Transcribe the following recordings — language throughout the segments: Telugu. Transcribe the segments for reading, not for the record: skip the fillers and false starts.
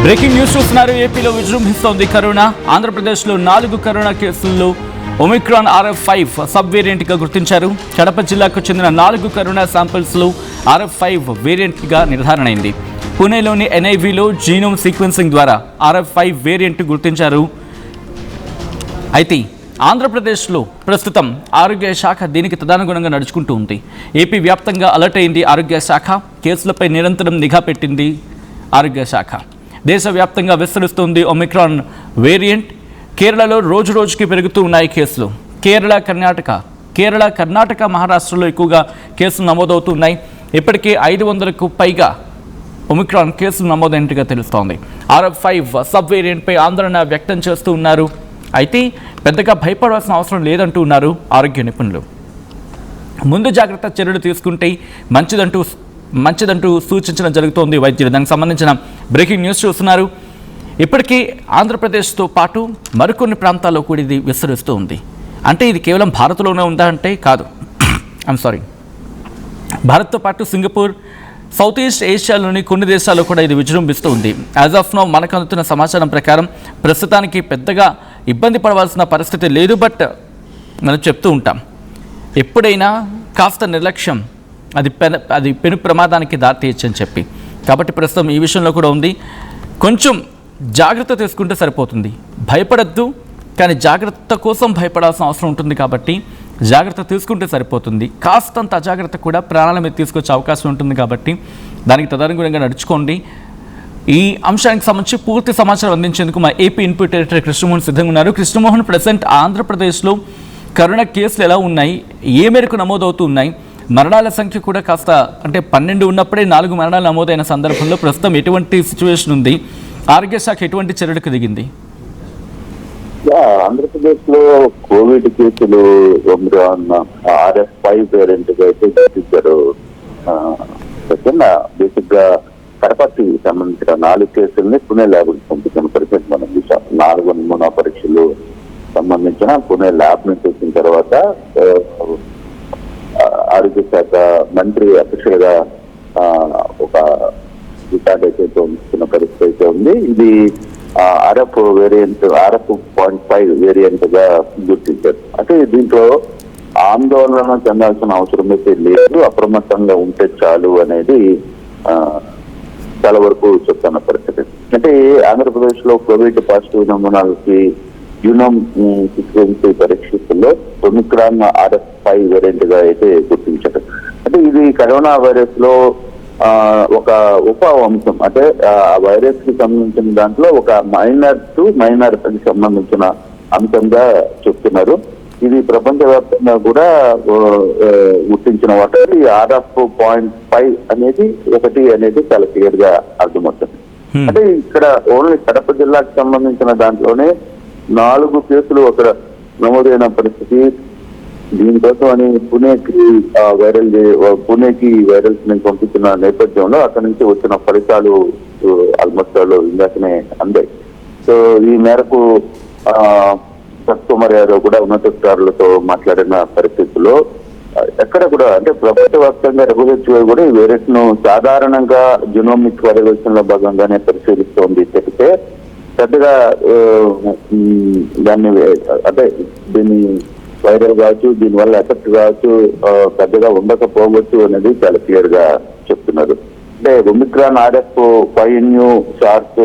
బ్రేకింగ్ న్యూస్ చూస్తున్నారు. ఏపీలో విజృంభిస్తోంది కరోనా. ఆంధ్రప్రదేశ్లో 4 కరోనా కేసుల్లో ఒమిక్రాన్ RF5 సబ్ వేరియంట్గా గుర్తించారు. కడప జిల్లాకు చెందిన 4 కరోనా శాంపిల్స్లో RF5 వేరియంట్గా నిర్ధారణ అయింది. పూణేలోని NIVలో జీనోమ్ సీక్వెన్సింగ్ ద్వారా RF5 వేరియంట్ గుర్తించారు. అయితే ఆంధ్రప్రదేశ్లో ప్రస్తుతం ఆరోగ్య శాఖ దీనికి తదనుగుణంగా నడుచుకుంటూ ఉంది. ఏపీ వ్యాప్తంగా అలర్ట్ అయింది ఆరోగ్య శాఖ. కేసులపై నిరంతరం నిఘా పెట్టింది ఆరోగ్య శాఖ. దేశవ్యాప్తంగా విస్తరిస్తుంది ఒమిక్రాన్ వేరియంట్. కేరళలో రోజు రోజుకి పెరుగుతూ ఉన్నాయి కేసులు. కేరళ, కర్ణాటక, మహారాష్ట్రలో ఎక్కువగా కేసులు నమోదవుతున్నాయి. ఇప్పటికే 500కు పైగా ఒమిక్రాన్ కేసులు నమోదైనట్టుగా తెలుస్తోంది. RF5 సబ్ వేరియంట్పై ఆందోళన వ్యక్తం చేస్తూ ఉన్నారు. అయితే పెద్దగా భయపడాల్సిన అవసరం లేదంటూ ఉన్నారు ఆరోగ్య నిపుణులు. ముందు జాగ్రత్త చర్యలు తీసుకుంటే మంచిదంటూ సూచించడం జరుగుతోంది వైద్యులు. దానికి సంబంధించిన బ్రేకింగ్ న్యూస్ చూస్తున్నారు. ఇప్పటికీ ఆంధ్రప్రదేశ్తో పాటు మరికొన్ని ప్రాంతాల్లో కూడా ఇది విస్తరిస్తూ ఉంది. అంటే ఇది కేవలం భారత్లోనే ఉందా అంటే కాదు. భారత్తో పాటు సింగపూర్, సౌత్ ఈస్ట్ ఏషియాలోని కొన్ని దేశాల్లో కూడా ఇది విజృంభిస్తూ ఉంది. యాజ్ ఆఫ్ నౌ మనకు అందుతున్న సమాచారం ప్రకారం ప్రస్తుతానికి పెద్దగా ఇబ్బంది పడవలసిన పరిస్థితి లేదు. బట్ మనం చెప్తూ ఉంటాం, ఎప్పుడైనా కాస్త నిర్లక్ష్యం అది పెను ప్రమాదానికి దారితీయచ్చని చెప్పి. కాబట్టి ప్రస్తుతం ఈ విషయంలో కూడా ఉంది. కొంచెం జాగ్రత్త తీసుకుంటే సరిపోతుంది. భయపడద్దు, కానీ జాగ్రత్త కోసం భయపడాల్సిన అవసరం ఉంటుంది. కాబట్టి జాగ్రత్త తీసుకుంటే సరిపోతుంది. కాస్తంత అజాగ్రత్త కూడా ప్రాణాల మీద తీసుకొచ్చే అవకాశం ఉంటుంది. కాబట్టి దానికి తదనుగుణంగా నడుచుకోండి. ఈ అంశానికి సంబంధించి పూర్తి సమాచారం అందించేందుకు మా ఏపీ ఇన్పుట్ ఎడిటర్ కృష్ణమోహన్ సిద్ధంగా ఉన్నారు. కృష్ణమోహన్, ప్రజెంట్ ఆంధ్రప్రదేశ్లో కరోనా కేసులు ఎలా ఉన్నాయి, ఏ మేరకు నమోదవుతూ ఉన్నాయి, మరణాల సంఖ్య కూడా కాస్త అంటే 12 ఉన్నప్పుడే 4 మరణాలు నమోదైన సందర్భంలో ప్రస్తుతం ఎటువంటి సిచ్యువేషన్ ఉంది, ఆరోగ్య శాఖ ఎటువంటి చర్యలకు దిగింది? ఆంధ్రప్రదేశ్ లో కోవిడ్ కేసులు RF5 వేరియంట్ గా అయితే గుర్తించారు. బేసిక్ గా కడపకి సంబంధించిన 4 కేసుల్ని పుణె ల్యాబ్ పంపించిన పరిస్థితి మనం చూసాం. 4 నమూనా పరీక్షలు సంబంధించిన పుణె ల్యాబ్ నుంచి వచ్చిన తర్వాత ఆరోగ్య శాఖ మంత్రి అఫీషియల్ గా ఒక రికార్డ్ అయితే పంపించిన పరిస్థితి అయితే ఉంది. ఇది RF.5 వేరియంట్ గా గుర్తించారు. అంటే దీంట్లో ఆందోళన చెందాల్సిన అవసరం అయితే లేదు, అప్రమత్తంగా ఉంటే చాలు అనేది చాలా వరకు చెప్తున్న పరిస్థితి. అంటే ఆంధ్రప్రదేశ్ లో కోవిడ్ పాజిటివ్ నమూనాలకి యూనోమ్ సీక్వెన్స్ పరీక్షల్లో ఒమిక్రాన్ RF5 వేరియంట్ గా అయితే గుర్తించారు. అంటే ఇది కరోనా వైరస్ లో ఒక ఉప అంశం. అంటే ఆ వైరస్ కి సంబంధించిన దాంట్లో ఒక మైనర్ కి సంబంధించిన అంశంగా చెప్తున్నారు. ఇది ప్రపంచవ్యాప్తంగా కూడా గుర్తించిన వాటి RF.5 అనేది ఒకటి అనేది చాలా క్లియర్ గా అర్థమవుతుంది. అంటే ఇక్కడ ఓన్లీ కడప జిల్లాకు సంబంధించిన దాంట్లోనే 4 కేసులు అక్కడ నమోదైన పరిస్థితి. దీనికోసం అని పుణేకి వైరల్స్ ని పంపించిన నేపథ్యంలో అక్కడి నుంచి వచ్చిన ఫలితాలు ఆల్మోస్ట్ ఇందాకనే అందాయి. సో ఈ మేరకు సత్కుమార్ యాదవ్ కూడా ఉన్నతాధికారులతో మాట్లాడిన పరిస్థితుల్లో ఎక్కడ కూడా అంటే ప్రపంచవ్యాప్తంగా WHO కూడా ఈ వైరస్ ను సాధారణంగా జినోమిక్ వెరిఫికేషన్ లో భాగంగానే పరిశీలిస్తోంది చెప్తే పెద్దగా దాన్ని అంటే దీన్ని వైరల్ కావచ్చు, దీనివల్ల ఎఫెక్ట్ కావచ్చు పెద్దగా ఉండకపోవచ్చు అనేది చాలా క్లియర్ గా చెప్తున్నారు. అంటే ఒమిక్రాన్ RF5 షార్ప్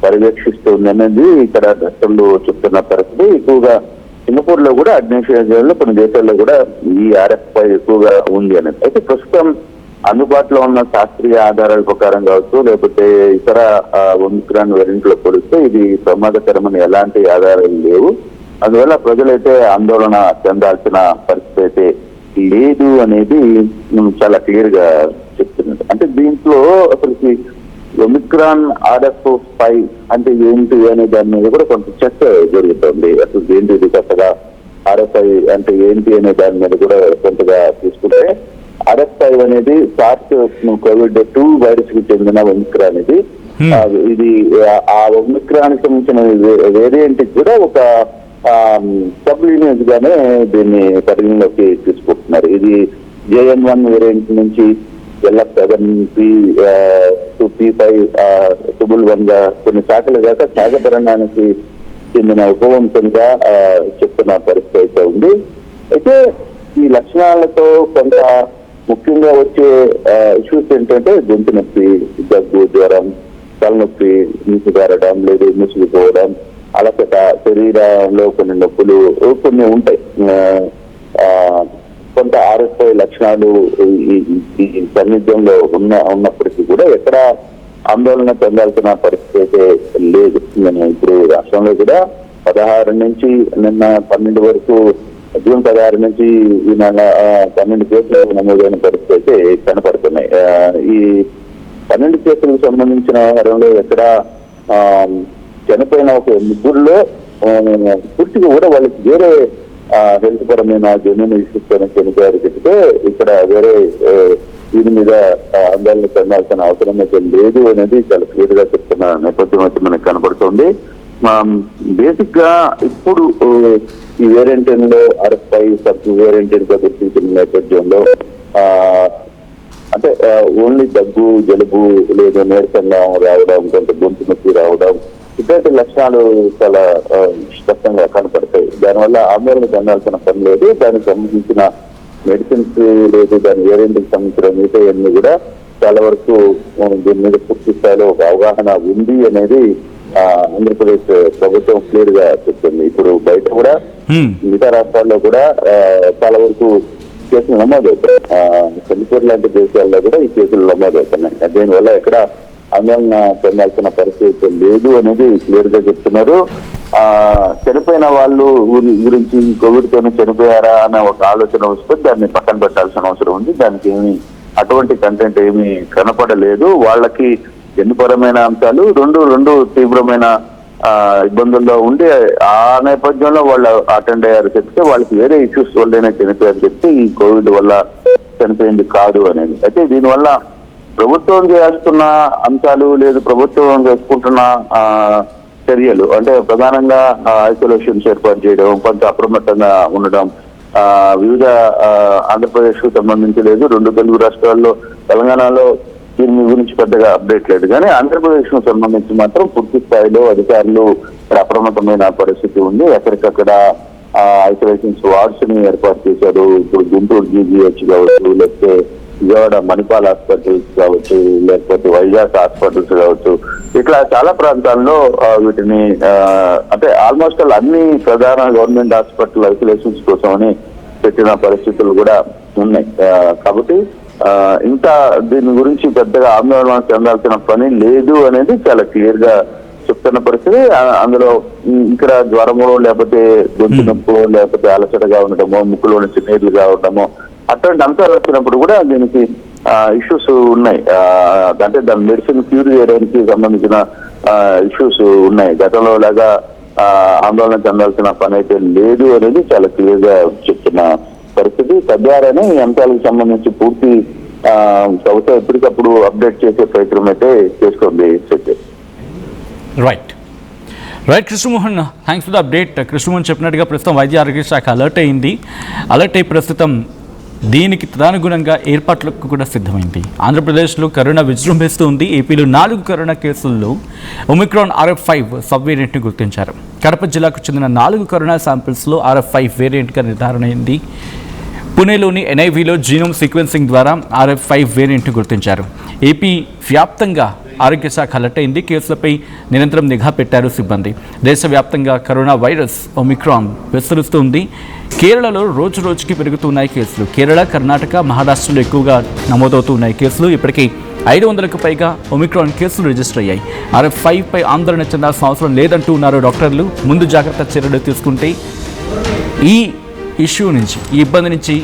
పర్యవేక్షిస్తుంది అనేది ఇక్కడ డాక్టర్లు చెప్తున్న పరిస్థితి. ఎక్కువగా సింగపూర్ లో కూడా అగ్నేషియాలో కొన్ని దేశాల్లో కూడా ఈ RF5 ఎక్కువగా ఉంది అనేది. అయితే ప్రస్తుతం అందుబాటులో ఉన్న శాస్త్రీయ ఆధారాల ప్రకారం కావచ్చు, లేకపోతే ఇతర ఒమిక్రాన్ వేరియంట్ లో పోలిస్తే ఇది ప్రమాదకరమైన ఎలాంటి ఆధారాలు లేవు. అందువల్ల ప్రజలైతే ఆందోళన చెందాల్సిన పరిస్థితి అయితే లేదు అనేది చాలా క్లియర్ గా చెప్తున్నారు. అంటే దీంట్లో అసలుకి ఒమిక్రాన్ RF5 అంటే ఏంటి అనే దాని మీద కూడా కొంత చర్చ జరుగుతుంది. అసలు ఏంటి కొత్తగా RF5 అంటే ఏంటి అనే దాని మీద కూడా కొంతగా తీసుకుంటే RF5 అనేది SARS-CoV-2 వైరస్ కి చెందిన ఒమిక్రాన్ ఇది ఆ ఒమిక్రాన్ కి సంబంధించిన వేరియంట్ కూడా ఒక సబ్ లీనియస్ గానే దీన్ని పరిగణలోకి తీసుకుంటున్నారు. ఇది JN1 వేరియంట్ నుంచి LF7 P5 1 గా కొన్ని శాఖలు కాక శాఖపరణానికి చెందిన ఉపవంశంగా చెప్తున్న పరిస్థితి అయితే ఉంది. అయితే ఈ లక్షణాలతో కొంత ముఖ్యంగా వచ్చే ఇష్యూస్ ఏంటంటే గొంతు నొప్పి, దగ్గు, జ్వరం, తలనొప్పి, నీసుగారడం లేదు ముసిగిపోవడం, అలసట, శరీరంలో కొన్ని నొప్పులు కొన్ని ఉంటాయి. కొంత RFI లక్షణాలు ఈ సన్నిధ్యంలో ఉన్నప్పటికీ కూడా ఎక్కడ ఆందోళన చెందాల్సిన పరిస్థితి అయితే లేదు. నేను ఇప్పుడు రాష్ట్రంలో కూడా 16 నుంచి నిన్న 12 వరకు, జూన్ 16 నుంచి ఈ నెల 12 కేసులు నమోదైన పరిస్థితి అయితే కనపడుతున్నాయి. ఈ 12 కేసులకు సంబంధించిన వ్యవహారంలో ఎక్కడ చనిపోయిన ఒక ముగ్గురులో పూర్తిగా కూడా వాళ్ళకి వేరే హెల్త్ పరమైన జన్యున ఇష్యూస్ చనిపోయారు చెప్తే ఇక్కడ వేరే దీని మీద ఆందోళన చెందాల్సిన అవసరం అయితే లేదు అనేది చాలా క్లియర్ గా చెప్తున్న నేపథ్యం అయితే మనకు కనపడుతుంది. బేసిక్ గా ఇప్పుడు ఈ వేరియంటైన్ లో RFI సబ్ వేరియంటైన్ గా గుర్తించిన నేపథ్యంలో అంటే ఓన్లీ దగ్గు, జలుబు లేదా నీరసంగా రావడం, కొంత గొంతు నొప్పి రావడం ఇటువంటి లక్షణాలు చాలా స్పష్టంగా కనపడతాయి. దానివల్ల ఆందోళన చెందాల్సిన పని లేదు. దానికి సంబంధించిన మెడిసిన్స్ లేదు, దాని వేరియంట్కి సంబంధించిన మిగతాయన్నీ కూడా చాలా వరకు దీని మీద పూర్తి స్థాయిలో ఒక అవగాహన ఉంది అనేది ఆంధ్రప్రదేశ్ ప్రభుత్వం క్లియర్ గా చెప్తుంది. ఇప్పుడు బయట కూడా మిగతా రాష్ట్రాల్లో కూడా చాలా వరకు కేసులు నమోదవుతాయి. సింగపూర్ లాంటి దేశాల్లో కూడా ఈ కేసులు నమోదవుతున్నాయి. దీనివల్ల ఎక్కడ ఆందోళన చెందాల్సిన పరిస్థితి లేదు అనేది క్లియర్ గా చెప్తున్నారు. చనిపోయిన వాళ్ళు గురించి కోవిడ్ తోనే చనిపోయారా అన్న ఒక ఆలోచన వస్తే దాన్ని పక్కన పెట్టాల్సిన అవసరం ఉంది. దానికి ఏమి అటువంటి కంటెంట్ ఏమి కనపడలేదు. వాళ్ళకి జన్యుపరమైన అంశాలు రెండు తీవ్రమైన ఇబ్బందుల్లో ఉండి ఆ నేపథ్యంలో వాళ్ళు అటెండ్ అయ్యారు చెప్తే వాళ్ళకి వేరే ఇష్యూస్ వల్లనే చనిపోయారు చెప్తే ఈ కోవిడ్ వల్ల చనిపోయింది కాదు అనేది. అయితే దీనివల్ల ప్రభుత్వం చేస్తున్న అంశాలు లేదు, ప్రభుత్వం చేసుకుంటున్న చర్యలు అంటే ప్రధానంగా ఐసోలేషన్స్ ఏర్పాటు చేయడం, కొంత అప్రమత్తంగా ఉండడం, వివిధ ఆంధ్రప్రదేశ్ కు సంబంధించి లేదు, 2 తెలుగు రాష్ట్రాల్లో, తెలంగాణలో దీని గురించి పెద్దగా అప్డేట్ లేదు. కానీ ఆంధ్రప్రదేశ్ కు సంబంధించి మాత్రం పూర్తి స్థాయిలో అధికారులు అప్రమత్తమైన పరిస్థితి ఉంది. ఎక్కడికక్కడ ఐసోలేషన్స్ వార్డ్స్ ని ఏర్పాటు చేశారు. ఇప్పుడు గుంటూరు GGH కావచ్చు, లేకపోతే విజయవాడ మణిపాల్ హాస్పిటల్స్ కావచ్చు, లేకపోతే వైజాగ్ హాస్పిటల్స్ కావచ్చు, ఇట్లా చాలా ప్రాంతాల్లో వీటిని అంటే ఆల్మోస్ట్ అన్ని ప్రధాన గవర్నమెంట్ హాస్పిటల్ ఐసోలేషన్స్ కోసమని పెట్టిన పరిస్థితులు కూడా ఉన్నాయి. కాబట్టి ఇంకా దీని గురించి పెద్దగా ఆందోళన చెందాల్సిన పని లేదు అనేది చాలా క్లియర్ గా చెప్తున్న పరిస్థితి. అందులో ఇక్కడ జ్వరమో లేకపోతే గొంతు నొప్పో లేకపోతే అలసటగా ఉండటమో, ముక్కులో నుంచి నీళ్లుగా ఉండటమో అటువంటి అంశాలు వచ్చినప్పుడు కూడా దీనికి ఇష్యూస్ ఉన్నాయి. అంటే దాని మెడిసిన్ క్యూర్ చేయడానికి సంబంధించిన ఇష్యూస్ ఉన్నాయి. గతంలో లాగా ఆందోళన చెందాల్సిన పని అయితే లేదు అనేది చాలా క్లియర్ గా చెప్తున్న పరిస్థితి. తద్వారానే ఈ అంశాలకు సంబంధించి పూర్తి ప్రభుత్వం ఎప్పటికప్పుడు అప్డేట్ చేసే ప్రయత్నం అయితే చేస్తుంది. Right Krishnamohan, thanks for the update. Krishnamohan చెప్పినట్టుగా ప్రస్తుతం వైద్య ఆరోగ్య శాఖ అలర్ట్ అయి ప్రస్తుతం దీనికి తదనుగుణంగా ఏర్పాట్లకు కూడా సిద్ధమైంది. ఆంధ్రప్రదేశ్లో కరోనా విజృంభిస్తూ ఉంది. ఏపీలో 4 కరోనా కేసుల్లో ఒమిక్రాన్ RF5 సబ్ వేరియంట్ని గుర్తించారు. కడప జిల్లాకు చెందిన 4 కరోనా శాంపిల్స్లో RF5 వేరియంట్గా నిర్ధారణ అయింది. పుణేలోని NIVలో జీనోమ్ సీక్వెన్సింగ్ ద్వారా RF5 వేరియంట్ని గుర్తించారు. ఏపీ వ్యాప్తంగా ఆరోగ్య శాఖ అలర్ట్ అయింది. కేసులపై నిరంతరం నిఘా పెట్టారు సిబ్బంది. దేశవ్యాప్తంగా కరోనా వైరస్ ఒమిక్రాన్ విస్తరిస్తుంది. కేరళలో రోజు రోజుకి పెరుగుతున్నాయి కేసులు. కేరళ, కర్ణాటక, మహారాష్ట్రలో ఎక్కువగా నమోదవుతున్నాయి కేసులు. ఇప్పటికీ 500కు పైగా ఒమిక్రాన్ కేసులు రిజిస్టర్ అయ్యాయి. RF5 పై ఆందోళన చెందాల్సిన అవసరం లేదంటూ ఉన్నారు డాక్టర్లు. ముందు జాగ్రత్త చర్యలు తీసుకుంటే ఈ ఇష్యూ నుంచి, ఈ ఇబ్బంది నుంచి